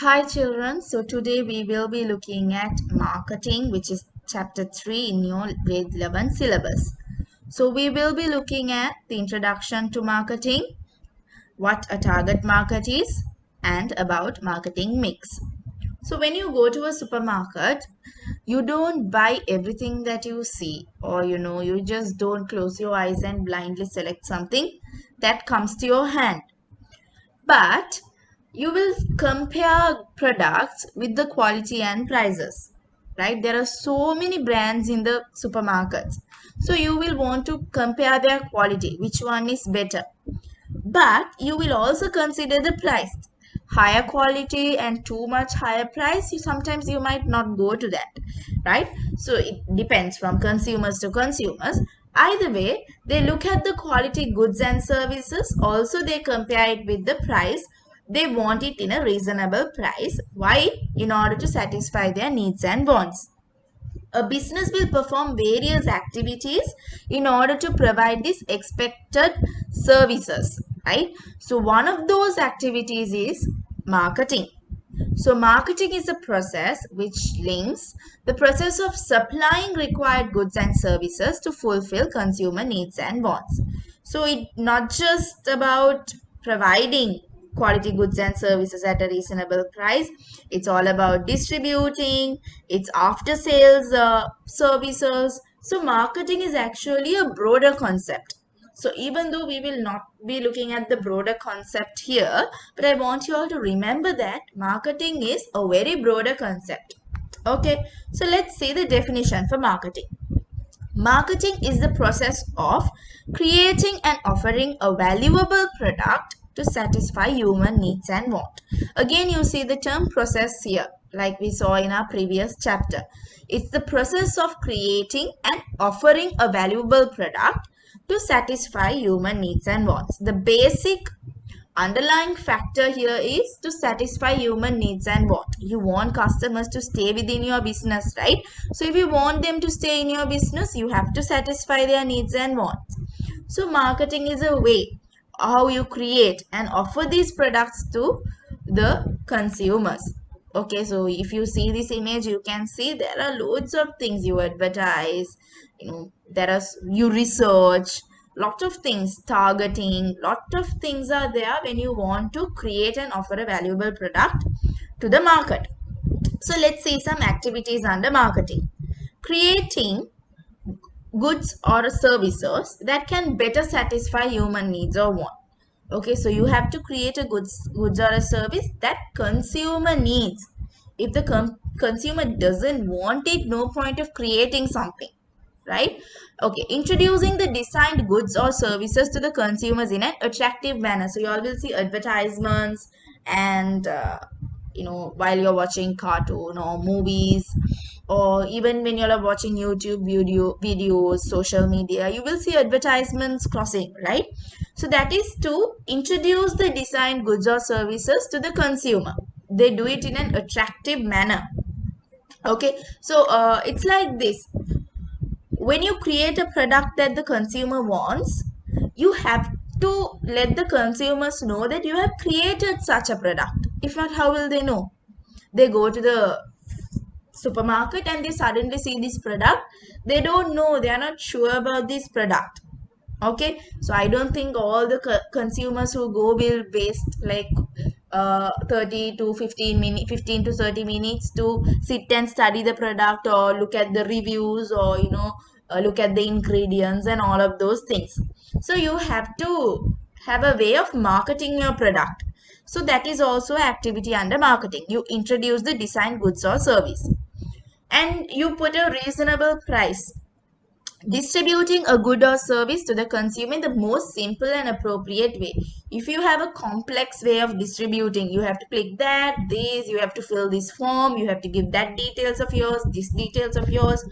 Hi children, so today we will be looking at marketing, which is chapter 3 in your grade 11 syllabus. So we will be looking at the introduction to marketing, what a target market is, and about marketing mix. So when you go to a supermarket, you don't buy everything that you see, or you just don't close your eyes and blindly select something that comes to your hand, but you will compare products with the quality and prices, right? There are so many brands in the supermarkets, so you will want to compare their quality, which one is better. But you will also consider the price. Higher quality and too much higher price, sometimes you might not go to that, right? So it depends from consumers to consumers. Either way, they look at the quality goods and services. Also, they compare it with the price. They want it in a reasonable price. Why? In order to satisfy their needs and wants. A business will perform various activities in order to provide these expected services, right? So one of those activities is marketing. So marketing is a process which links the process of supplying required goods and services to fulfill consumer needs and wants. So it's not just about providing quality goods and services at a reasonable price. It's all about distributing, it's after sales services. So marketing is actually a broader concept. So even though we will not be looking at the broader concept here, but I want you all to remember that marketing is a very broader concept. Okay, so let's see the definition for marketing. Marketing is the process of creating and offering a valuable product to satisfy human needs and want. Again, you see the term process here, like we saw in our previous chapter. It's the process of creating and offering a valuable product to satisfy human needs and wants. The basic underlying factor here is to satisfy human needs and want. You want customers to stay within your business, right? So if you want them to stay in your business, you have to satisfy their needs and wants. So marketing is a way how you create and offer these products to the consumers. Okay, so if you see this image, you can see there are loads of things you advertise. There are you research, lot of things, targeting, lot of things are there when you want to create and offer a valuable product to the market. So let's see some activities under marketing. Creating goods or services that can better satisfy human needs or want. Okay, so you have to create a goods or a service that consumer needs. If the consumer doesn't want it, no point of creating something, right? Okay, introducing the designed goods or services to the consumers in an attractive manner. So you all will see advertisements and while you're watching cartoon or movies, or even when you're watching YouTube videos, social media, you will see advertisements crossing, right? So that is to introduce the designed goods or services to the consumer. They do it in an attractive manner. Okay, so it's like this. When you create a product that the consumer wants, you have to let the consumers know that you have created such a product. If not, how will they know? They go to the supermarket and they suddenly see this product. They don't know, they are not sure about this product. Okay, so I don't think all the consumers who go will waste like 30 to 15 to 30 minutes to sit and study the product or look at the reviews, or look at the ingredients and all of those things. So you have to have a way of marketing your product. So that is also activity under marketing. You introduce the design goods or service and you put a reasonable price. Distributing a good or service to the consumer in the most simple and appropriate way. If you have a complex way of distributing, you have to click that, this, you have to fill this form, you have to give that details of yours, this details of yours.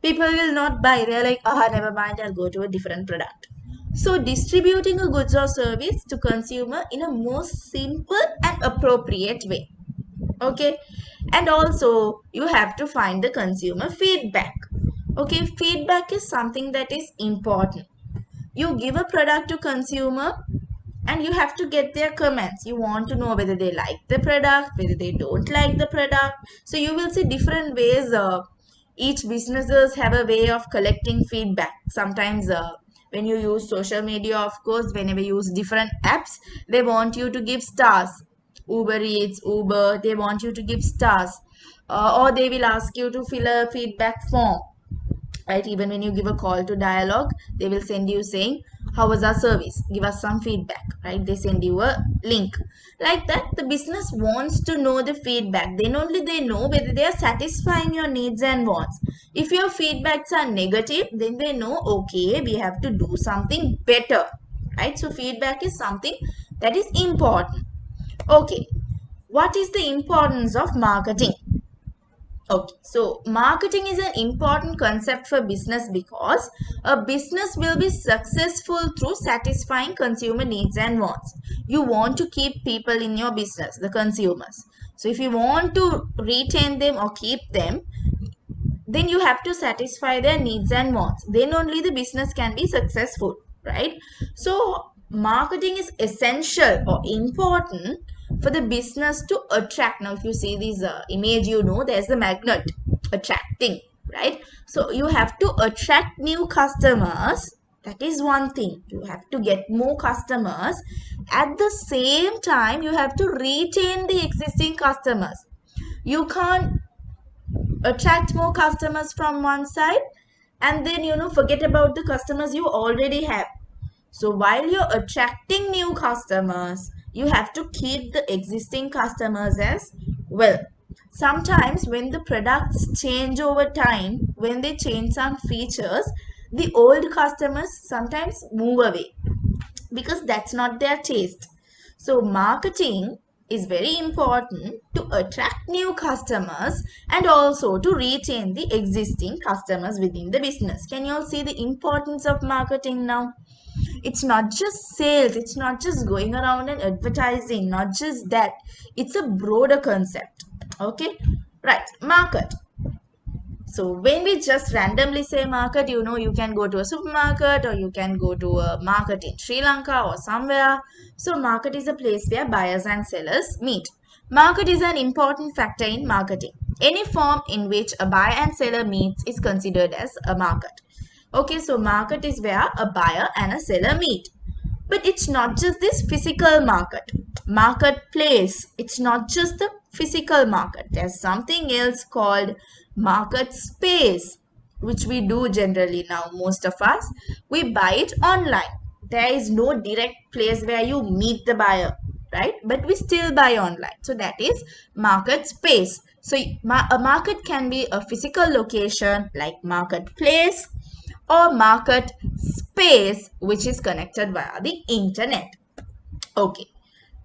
People will not buy. They're like, never mind, I'll go to a different product. So distributing a goods or service to consumer in a most simple and appropriate way. Okay, and also you have to find the consumer feedback. Okay, feedback is something that is important. You give a product to consumer, and you have to get their comments. You want to know whether they like the product, whether they don't like the product. So you will see different ways. Each businesses have a way of collecting feedback. Sometimes when you use social media, of course, whenever you use different apps, they want you to give stars. Uber Eats, Uber, they want you to give stars. Or they will ask you to fill a feedback form, right? Even when you give a call to dialogue, they will send you saying, how was our service, give us some feedback, right? They send you a link. Like that, the business wants to know the feedback, then only they know whether they are satisfying your needs and wants. If your feedbacks are negative, then they know, okay, we have to do something better, right? So feedback is something that is important. Okay, what is the importance of marketing? Okay, so marketing is an important concept for business because a business will be successful through satisfying consumer needs and wants. You want to keep people in your business, the consumers. So if you want to retain them or keep them, then you have to satisfy their needs and wants. Then only the business can be successful, right? So marketing is essential or important for the business to attract. Now if you see this image, you know there's the magnet attracting, right? So you have to attract new customers. That is one thing. You have to get more customers. At the same time, you have to retain the existing customers. You can't attract more customers from one side and then forget about the customers you already have. So while you're attracting new customers, you have to keep the existing customers as well. Sometimes when the products change over time, when they change some features, the old customers sometimes move away because that's not their taste. So marketing is very important to attract new customers and also to retain the existing customers within the business. Can you all see the importance of marketing now? It's not just sales, it's not just going around and advertising, not just that. It's a broader concept. Okay, right, market. So when we just randomly say market, you can go to a supermarket or you can go to a market in Sri Lanka or somewhere. So market is a place where buyers and sellers meet. Market is an important factor in marketing. Any form in which a buyer and seller meets is considered as a market. Okay, so market is where a buyer and a seller meet. But it's not just this physical market. Marketplace, it's not just the physical market. There's something else called market space, which we do generally now, most of us. We buy it online. There is no direct place where you meet the buyer, right? But we still buy online. So that is market space. So a market can be a physical location like marketplace or market space which is connected via the internet. Okay,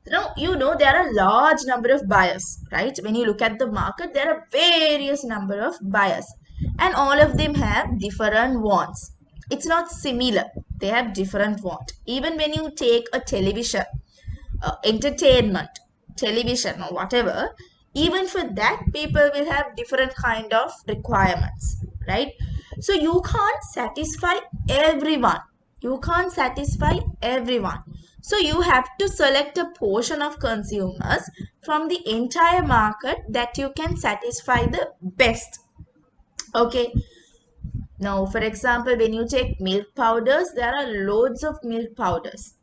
now there are a large number of buyers, right? When you look at the market, there are various number of buyers and all of them have different wants. It's not similar, they have different wants. Even when you take a television, entertainment, television or whatever, even for that people will have different kind of requirements, right? So you can't satisfy everyone. So you have to select a portion of consumers from the entire market that you can satisfy the best. Okay, now for example, when you take milk powders, there are loads of milk powders.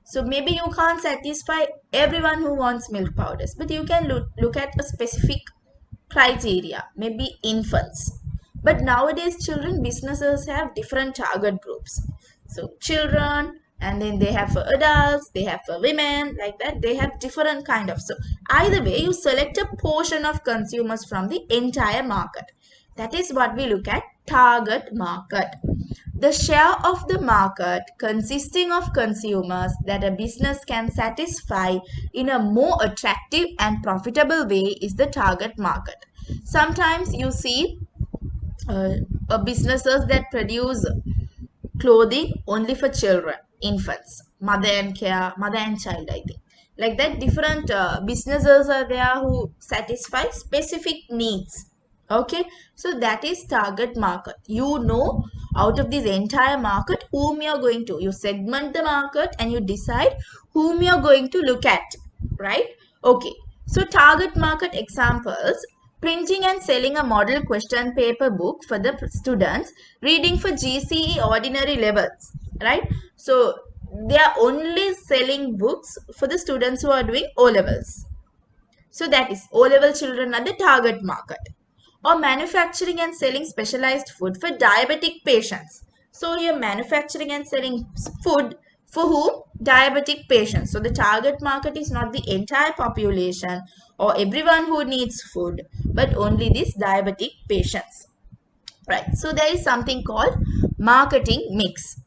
So maybe you can't satisfy everyone who wants milk powders, but you can look at a specific criteria, maybe infants. But nowadays, children businesses have different target groups. So children, and then they have for adults, they have for women, like that. They have different kind of. So either way, you select a portion of consumers from the entire market. That is what we look at, target market. The share of the market consisting of consumers that a business can satisfy in a more attractive and profitable way is the target market. Sometimes you see uh, businesses that produce clothing only for children, infants, mother and child, I think. Like that, different businesses are there who satisfy specific needs. Okay, so that is target market. out of this entire market whom you're going to. You segment the market and you decide whom you're going to look at, right? Okay. So target market examples: printing and selling a model question paper book for the students reading for GCE ordinary levels, right? So they are only selling books for the students who are doing O levels. So that is O level children are the target market. Or manufacturing and selling specialized food for diabetic patients. So you're manufacturing and selling food for whom? Diabetic patients. So the target market is not the entire population or everyone who needs food, but only these diabetic patients. Right. So there is something called marketing mix.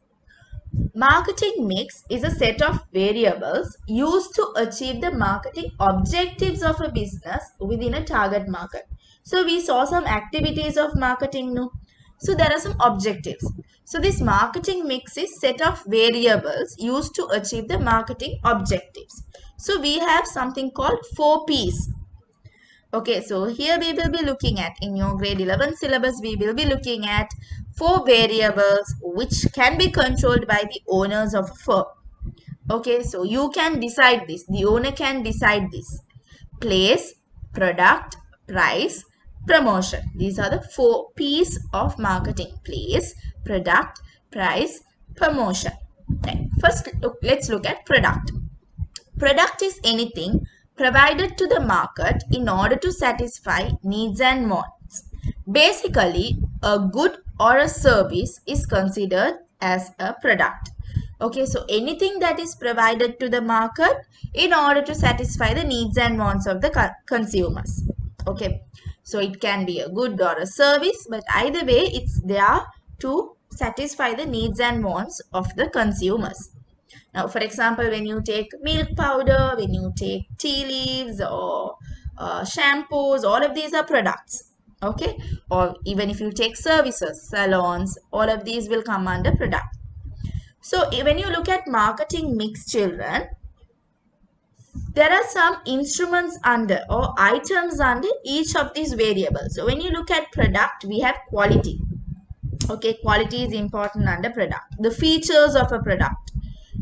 Marketing mix is a set of variables used to achieve the marketing objectives of a business within a target market. So we saw some activities of marketing, no? So there are some objectives. So this marketing mix is set of variables used to achieve the marketing objectives. So we have something called 4 P's. Okay, so here we will be looking at, in your grade 11 syllabus, we will be looking at 4 variables which can be controlled by the owners of a firm. Okay, so you can decide this. The owner can decide this. Place, product, price, promotion. These are the 4 P's of marketing. Place, product, price, promotion. Right. First, let's look at product. Product is anything provided to the market in order to satisfy needs and wants. Basically, a good or a service is considered as a product. Okay, so anything that is provided to the market in order to satisfy the needs and wants of the consumers. Okay, so it can be a good or a service, but either way, it's there to satisfy the needs and wants of the consumers. Now, for example, when you take milk powder, when you take tea leaves or shampoos, all of these are products. Okay, or even if you take services, salons, all of these will come under product. So when you look at marketing mix, children, there are some instruments under or items under each of these variables. So when you look at product, we have quality. Okay, quality is important under product. The features of a product,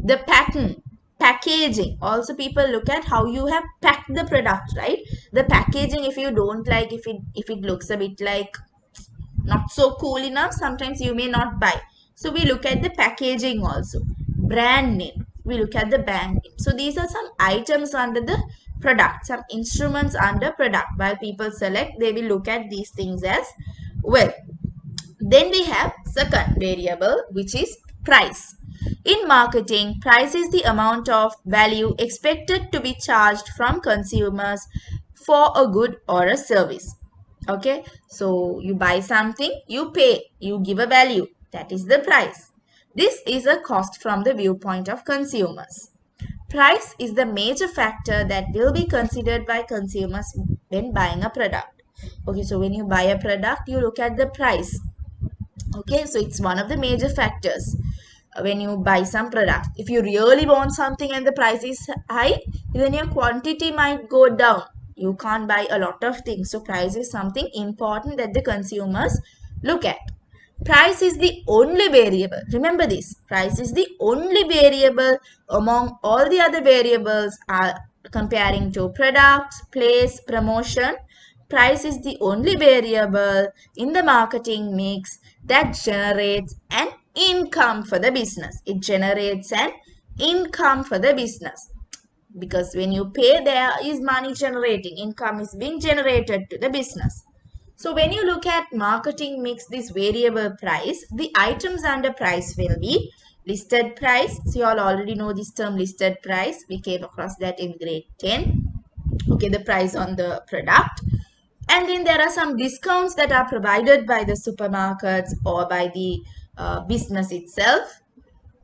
the pattern, packaging. Also, people look at how you have packed the product, right? The packaging, if you don't like, if it looks a bit like not so cool enough, sometimes you may not buy. So we look at the packaging also. Brand name, we look at the brand name. So these are some items under the product, some instruments under product. While people select, they will look at these things as well. Then we have second variable, which is price. In marketing, price is the amount of value expected to be charged from consumers for a good or a service. Okay, so you buy something, you pay, you give a value. That is the price. This is a cost from the viewpoint of consumers. Price is the major factor that will be considered by consumers when buying a product. Okay, so when you buy a product, you look at the price. Okay, so it's one of the major factors when you buy some product. If you really want something and the price is high, then your quantity might go down. You can't buy a lot of things. So price is something important that the consumers look at. Price is the only variable. Remember this. Price is the only variable among all the other variables are comparing to products, place, promotion. Price is the only variable in the marketing mix that generates an income for the business. It generates an income for the business. Because when you pay, there is money generating. Income is being generated to the business. So when you look at marketing mix, this variable price, the items under price will be listed price. So you all already know this term listed price. We came across that in grade 10. Okay, the price on the product. And then there are some discounts that are provided by the supermarkets or by the business itself.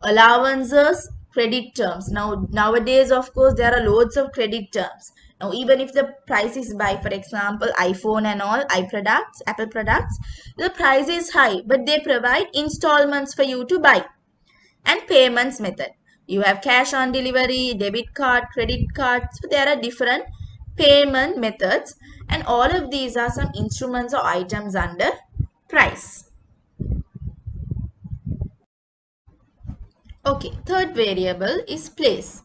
Allowances, credit terms. Now, nowadays, of course, there are loads of credit terms. Now, even if the price is by, for example, iPhone and all, Apple products, the price is high, but they provide installments for you to buy. And payments method. You have cash on delivery, debit card, credit card. So there are different payment methods, and all of these are some instruments or items under price. Okay, third variable is place.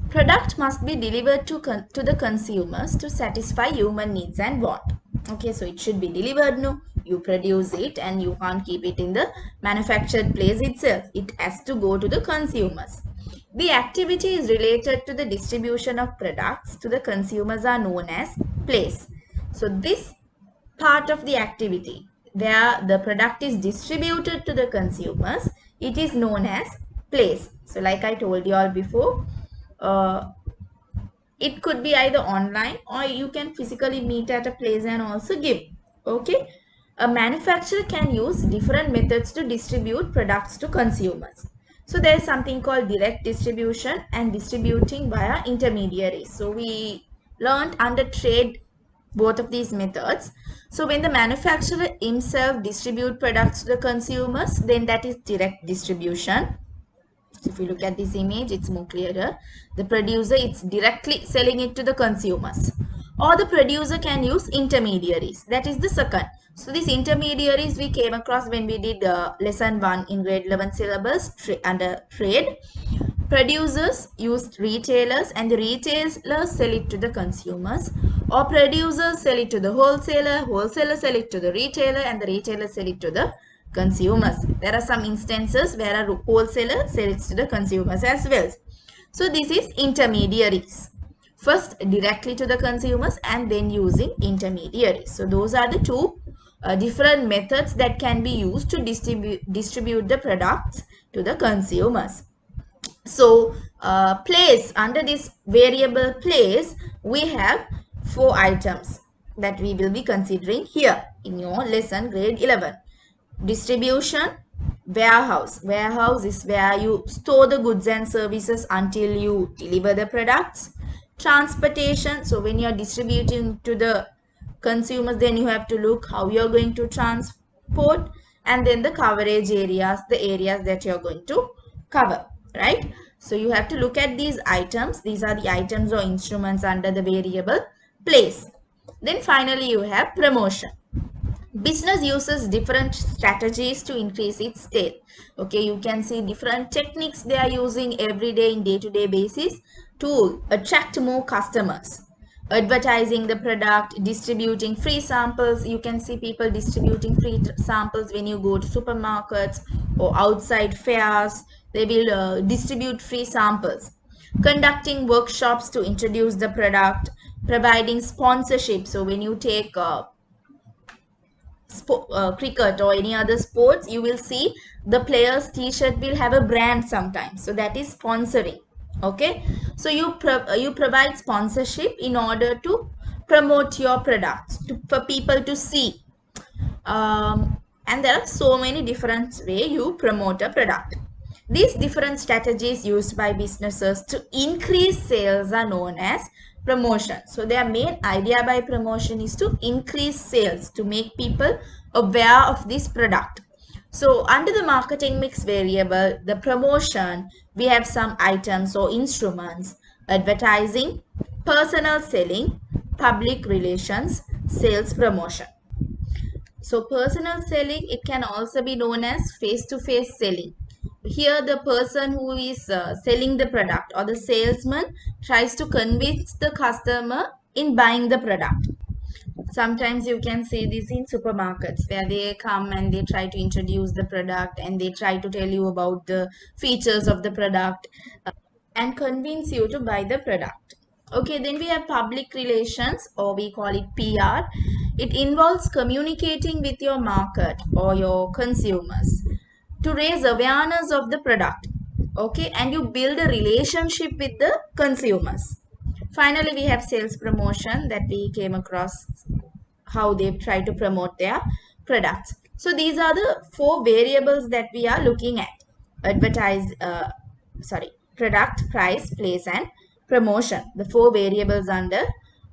Product must be delivered to the consumers to satisfy human needs and want. Okay, so it should be delivered, no? You produce it and you can't keep it in the manufactured place itself. It has to go to the consumers. The activity is related to the distribution of products to the consumers are known as place. So this part of the activity where the product is distributed to the consumers, it is known as place. So like I told you all before, uh, it could be either online or you can physically meet at a place and also give. Okay, a manufacturer can use different methods to distribute products to consumers. So there is something called direct distribution and distributing via intermediaries. So we learned under trade both of these methods. So when the manufacturer himself distribute products to the consumers, then that is direct distribution. So if you look at this image, it's more clearer. The producer, it's directly selling it to the consumers. Or the producer can use intermediaries. That is the second. So these intermediaries we came across when we did lesson 1 in grade 11 syllabus under trade. Producers use retailers and the retailers sell it to the consumers, or producers sell it to the wholesaler, wholesaler sell it to the retailer, and the retailer sell it to the consumers. There are some instances where a wholesaler sells to the consumers as well. So this is intermediaries. First directly to the consumers and then using intermediaries. So those are the two different methods that can be used to distribute the products to the consumers. So place, under this variable place, we have 4 items that we will be considering here in your lesson grade 11. Distribution, warehouse. Warehouse is where you store the goods and services until you deliver the products. Transportation, so when you are distributing to the consumers, then you have to look how you are going to transport. And then the coverage areas, the areas that you are going to cover, right? So you have to look at these items. These are the items or instruments under the variable place. Then finally you have promotion. Business uses different strategies to increase its sale. Okay, you can see different techniques they are using every day in day-to-day basis to attract more customers. Advertising the product, distributing free samples. You can see people distributing free samples when you go to supermarkets or outside fairs. They will distribute free samples. Conducting workshops to introduce the product. Providing sponsorship. So when you take cricket or any other sports, you will see the player's t-shirt will have a brand sometimes, so that is sponsoring. Okay, so you provide sponsorship in order to promote your products for people to see. And there are so many different way you promote a product. These different strategies used by businesses to increase sales are known as promotion. So their main idea by promotion is to increase sales, to make people aware of this product. So under the marketing mix variable, the promotion, we have some items or instruments: advertising, personal selling, public relations, sales promotion. So personal selling, it can also be known as face-to-face selling. Here the person who is selling the product or the salesman tries to convince the customer in buying the product. Sometimes you can see this in supermarkets where they come and they try to introduce the product and they try to tell you about the features of the product and convince you to buy the product. Okay, then we have public relations, or we call it PR. It involves communicating with your market or your consumers to raise awareness of the product. Okay, and you build a relationship with the consumers. Finally, we have sales promotion that we came across how they try to promote their products. So these are the 4 variables that we are looking at: advertise, product, price, place, and promotion. The 4 variables under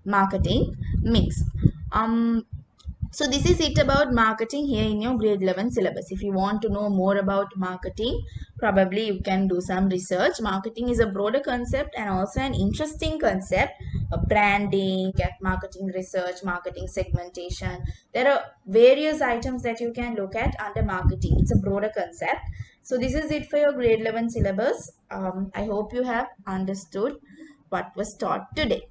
marketing mix. So this is it about marketing here in your grade 11 syllabus. If you want to know more about marketing, probably you can do some research. Marketing is a broader concept and also an interesting concept. Branding, marketing research, marketing segmentation. There are various items that you can look at under marketing. It's a broader concept. So this is it for your grade 11 syllabus. I hope you have understood what was taught today.